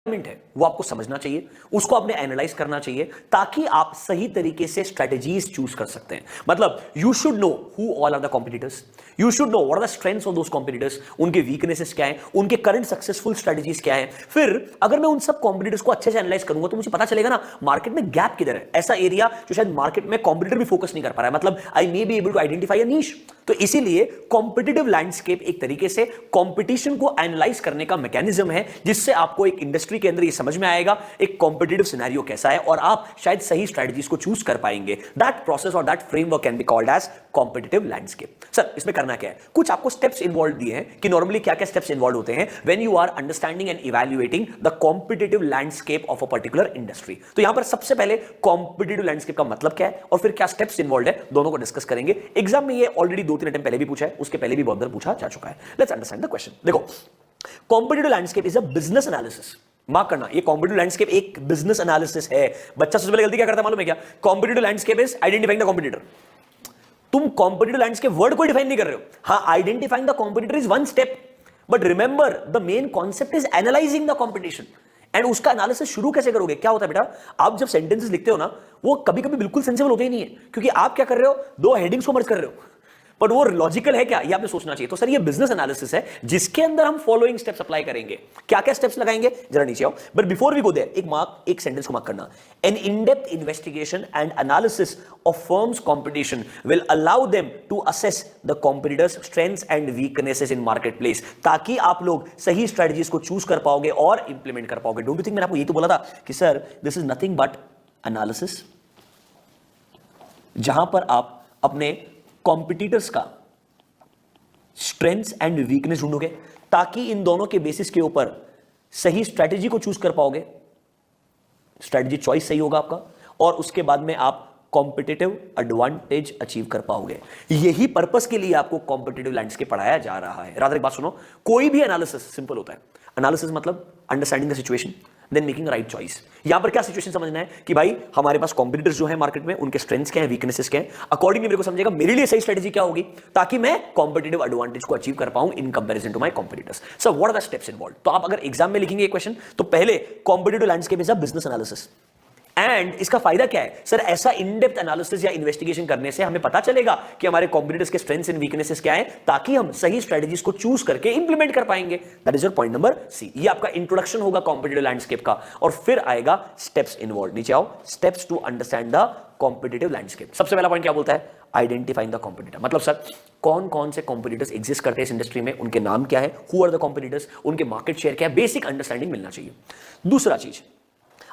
है वो आपको समझना चाहिए, उसको आपने एनालाइज करना चाहिए ताकि आप सही तरीके से स्ट्रेटजीज चूज कर सकते हैं। मतलब you should know who all are the competitors, you should know what are the strengths of those competitors, उनके वीकनेसेस क्या है, उनके करंट सक्सेसफुल स्ट्रेटजीज क्या है। फिर अगर मैं उन सब कॉम्पिटिटर्स को अच्छे से एनालाइज करूंगा तो मुझे पता चलेगा ना मार्केट में गैप किधर है, ऐसा एरिया जो शायद मार्केट में कॉम्पिटिटर भी फोकस नहीं कर पा रहा है। मतलब I may be able to identify a niche. तो इसीलिए कॉम्पिटिटिव लैंडस्केप एक तरीके से कॉम्पिटिशन को एनालाइज करने का मैकेनिज्म है, जिससे आपको एक इंडस्ट्री के अंदर ये समझ में आएगा एक कॉम्पिटिटिव सिनेरियो कैसा है और आप शायद सही स्ट्रेटजीज को चूज कर पाएंगे। दैट प्रोसेस और that framework can be called as competitive landscape. Sir इसमें करना क्या है, कुछ आपको स्टेप्स इन्वॉल्व दिए हैं कि नॉर्मली क्या क्या स्टेप्स इन्वॉल्व होते हैं when you are understanding and evaluating the competitive landscape of a particular industry. तो यहां पर सबसे पहले कॉम्पिटिटिव लैंडस्केप का मतलब क्या है और फिर क्या स्टेप्स इन्वॉल्व है, दोनों को डिस्कस करेंगे। एग्जाम में ये ऑलरेडी 2-3 अटेम्प्ट पहले भी पूछा है, उसके पहले भी बहुत बार पूछा जा चुका है। Let's understand the question. देखो, competitive landscape is a business analysis. Mark करना, ये कॉम्पिटिटिव लैंडस्केप एक बिजनेस एनालिसिस है। बच्चा सबसे पहले गलती क्या करता है मालूम है क्या? Competitive landscape is identifying the competitor. तुम कॉम्पिटिटिव लैंडस्केप वर्ड को डिफाइन नहीं कर रहे हो। हाँ, identifying the competitor is one step, but remember the main concept is analysing the competition. And उसका एनालिसिस शुरू कैसे करोगे? क्या होता है बेटा, आप जब सेंटेंसेस लिखते हो ना, वो कभी कभी बिल्कुल सेंसिबल होते ही नहीं है, क्योंकि आप क्या कर रहे हो, दो हेडिंग्स को मर्ज कर रहे हो, बट वो लॉजिकल है क्या, ये आपने सोचना चाहिए। तो सर ये बिजनेस एनालिसिस है जिसके अंदर हम फॉलोइंग स्टेप्स अप्लाई करेंगे। क्या क्या स्टेप्स लगाएंगे, जरा नीचे आओ। But before we go there, एक सेंटेंस को मार्क करना। An in depth investigation and analysis of firms competition will allow them to assess the competitors strengths and weaknesses in market place, ताकि आप लोग सही स्ट्रेटजीज को चूज कर पाओगे और इंप्लीमेंट कर पाओगे। डोंट यू थिंक मैंने आपको ये तो बोला था कि sir this is nothing but analysis, जहां पर आप अपने कॉम्पिटिटर्स का स्ट्रेंथ्स एंड वीकनेस ढूंढोगे ताकि इन दोनों के बेसिस के ऊपर सही स्ट्रेटजी को चूज कर पाओगे। स्ट्रेटजी चॉइस सही होगा आपका और उसके बाद में आप कॉम्पिटिटिव एडवांटेज अचीव कर पाओगे। यही पर्पस के लिए आपको कॉम्पिटिटिव लैंडस्केप पढ़ाया जा रहा है। रादर एक बात सुनो, कोई भी एनालिसिस सिंपल होता है। एनालिसिस मतलब understanding the situation then making the right choice. यहां पर क्या सिचुएशन समझना है कि भाई हमारे पास कॉम्पिटिटर्स जो है मार्केट में, उनके स्ट्रेंथ्स क्या है, वीकनेसेस क्या है, अकॉर्डिंगली मेरे को समझेगा मेरे लिए सही स्ट्रेटजी क्या होगी ताकि मैं कॉम्पिटिटिव एडवांटेज को अचीव कर पाऊं in comparison to my competitors. So what are the steps involve? तो आप अगर एग्जाम में लिखेंगे ये क्वेश्चन तो पहले competitive landscape is a business analysis. And इसका फायदा क्या है सर? ऐसा इन डेप्थ एनालिसिस या इन्वेस्टिगेशन करने से हमें पता चलेगा कि हमारे कॉम्पिटिटर्स के स्ट्रेंथ्स एंड वीकनेसेस क्या है, ताकि हम सही स्ट्रेटजीज को चूज करके इंप्लीमेंट कर पाएंगे। That is your point number C. ये आपका इंट्रोडक्शन होगा कॉम्पिटिटिव लैंडस्केप का, और फिर आएगा स्टेप्स इन्वॉल्व। नीचे आओ, steps to understand the competitive landscape. सबसे पहला पॉइंट क्या बोलता है? Identifying the competitor. मतलब सर कौन कौन से कॉम्पिटिटर्स एग्जिस्ट करते हैं इस इंडस्ट्री में, उनके नाम क्या है, हु आर द कॉम्पिटिटर्स, उनके मार्केट शेयर क्या है, बेसिक अंडरस्टैंडिंग मिलना चाहिए। दूसरा चीज,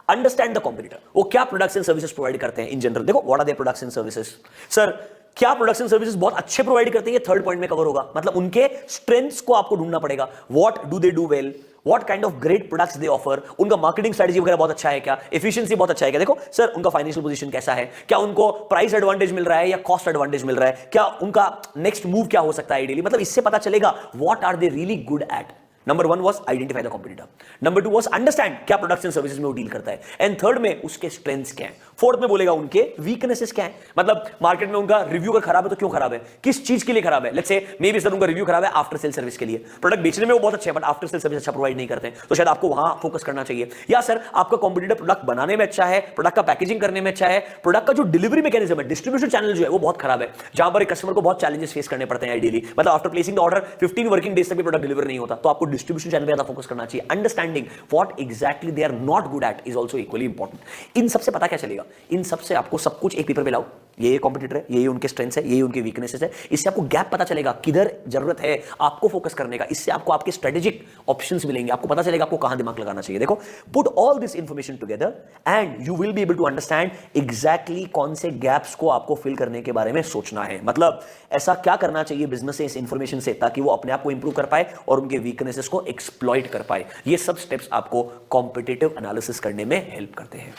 अंडरस्टैंड द कॉम्पिटिटर। वो क्या प्रोडक्ट्स एंड सर्विसेज प्रोवाइड करते हैं इन जनरल। देखो what are their products and services. Sir क्या प्रोडक्ट्स एंड सर्विसेज बहुत अच्छे प्रोवाइड करते हैं, ये थर्ड पॉइंट में कवर होगा। मतलब उनके स्ट्रेंथ्स को आपको ढूंढना पड़ेगा। What do they do well, what kind of great products they offer, उनका मार्केटिंग स्ट्रेटजी वगैरह बहुत अच्छा है क्या, एफिशिएंसी बहुत अच्छा है क्या। देखो सर उनका फाइनेंशियल पोजीशन कैसा है, क्या उनको प्राइस एडवांटेज मिल रहा है या कॉस्ट एडवांटेज मिल रहा है, क्या उनका नेक्स्ट मूव क्या हो सकता है आइडियली। मतलब इससे पता चलेगा what are they really good at. Number 1 was identify the competitor. Number 2 was understand क्या प्रोडक्ट्स एंड सर्विसेज में वो डील करता है। एंड थर्ड में उसके स्ट्रेंथ्स क्या है। फोर्थ में बोलेगा उनके वीकनेसेस क्या है। मतलब मार्केट में उनका रिव्यू अगर खराब है तो क्यों खराब है, किस चीज के लिए खराब है। Let's say may be sir उनका रिव्यू खराब है आफ्टर सेल सर्विस के लिए, प्रोडक्ट बेचने में वो बहुत अच्छे हैं बट आफ्टर सेल सर्विस अच्छा प्रोवाइड नहीं करते हैं, तो शायद आपको वहां फोकस करना चाहिए। या सर आपका कॉम्पिटिटर प्रोडक्ट बनाने में अच्छा है, प्रोडक्ट का पैकेजिंग करने में अच्छा है, प्रोडक्ट का जो डिलीवरी मैकेनिज्म है, डिस्ट्रीब्यूशन चैनल जो है वो बहुत खराब है, जहां पर कस्टमर को बहुत चैलेंजेस फेस करने पड़ते हैं आइडियली। मतलब after placing the order 15 working days तक भी प्रोडक्ट डिलीवर नहीं होता, तो आपको डिस्ट्रीब्यूशन चैनल पे ज्यादा फोकस करना चाहिए। Understanding what exactly they are not good at is also equally important. इन सबसे पता क्या चलेगा, इन सबसे आपको सब कुछ एक पेपर पे लाओ, ये कॉम्पिटिटर है, ये उनके स्ट्रेंथ्स है, ये उनके वीकनेसेस है, इससे आपको गैप पता चलेगा किधर जरूरत है आपको फोकस करने का। इससे आपको आपके स्ट्रेटेजिक ऑप्शंस मिलेंगे, आपको पता चलेगा आपको कहां दिमाग लगाना चाहिए। देखो put all this information together and you will be able to understand exactly कौन से गैप्स को आपको फिल करने के बारे में सोचना है। मतलब ऐसा क्या करना चाहिए बिजनेस से इस इंफॉर्मेशन से ताकि वो अपने आप को इंप्रूव कर पाए और उनके वीकनेसेस को एक्सप्लॉइट कर पाए। ये सब स्टेप्स आपको कॉम्पिटिटिव एनालिसिस करने में हेल्प करते हैं।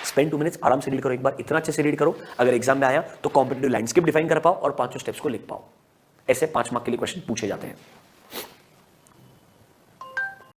स्पेंड 2 मिनट्स आराम से रीड करो, एक बार इतना अच्छे से रीड करो, अगर एग्जाम में आया तो कॉम्पिटिटिव लैंडस्केप डिफाइन कर पाओ और 5 स्टेप्स को लिख पाओ। ऐसे 5 मार्क के लिए क्वेश्चन पूछे जाते हैं।